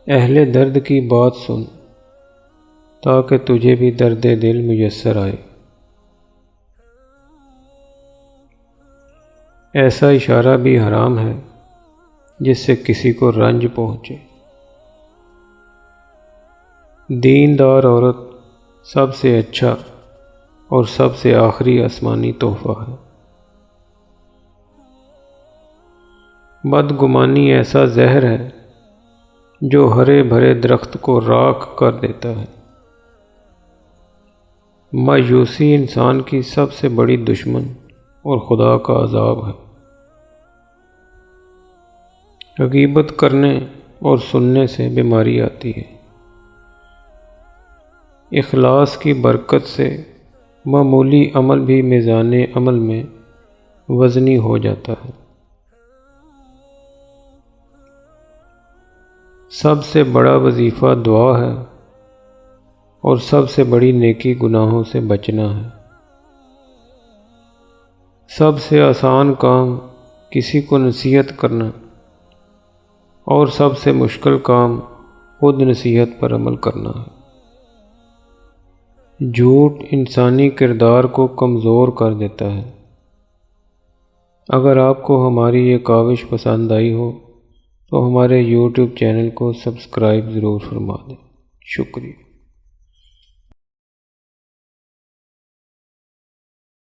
اہل درد کی بات سن تاکہ تجھے بھی درد دل میسر آئے۔ ایسا اشارہ بھی حرام ہے جس سے کسی کو رنج پہنچے۔ دیندار عورت سب سے اچھا اور سب سے آخری آسمانی تحفہ ہے۔ بدگمانی ایسا زہر ہے جو ہرے بھرے درخت کو راکھ کر دیتا ہے۔ مایوسی انسان کی سب سے بڑی دشمن اور خدا کا عذاب ہے۔ غیبت کرنے اور سننے سے بیماری آتی ہے۔ اخلاص کی برکت سے معمولی عمل بھی میزان عمل میں وزنی ہو جاتا ہے۔ سب سے بڑا وظیفہ دعا ہے اور سب سے بڑی نیکی گناہوں سے بچنا ہے۔ سب سے آسان کام کسی کو نصیحت کرنا اور سب سے مشکل کام خود نصیحت پر عمل کرنا ہے۔ جھوٹ انسانی کردار کو کمزور کر دیتا ہے۔ اگر آپ کو ہماری یہ کاوش پسند آئی ہو تو ہمارے یوٹیوب چینل کو سبسکرائب ضرور فرما دیں۔ شکریہ۔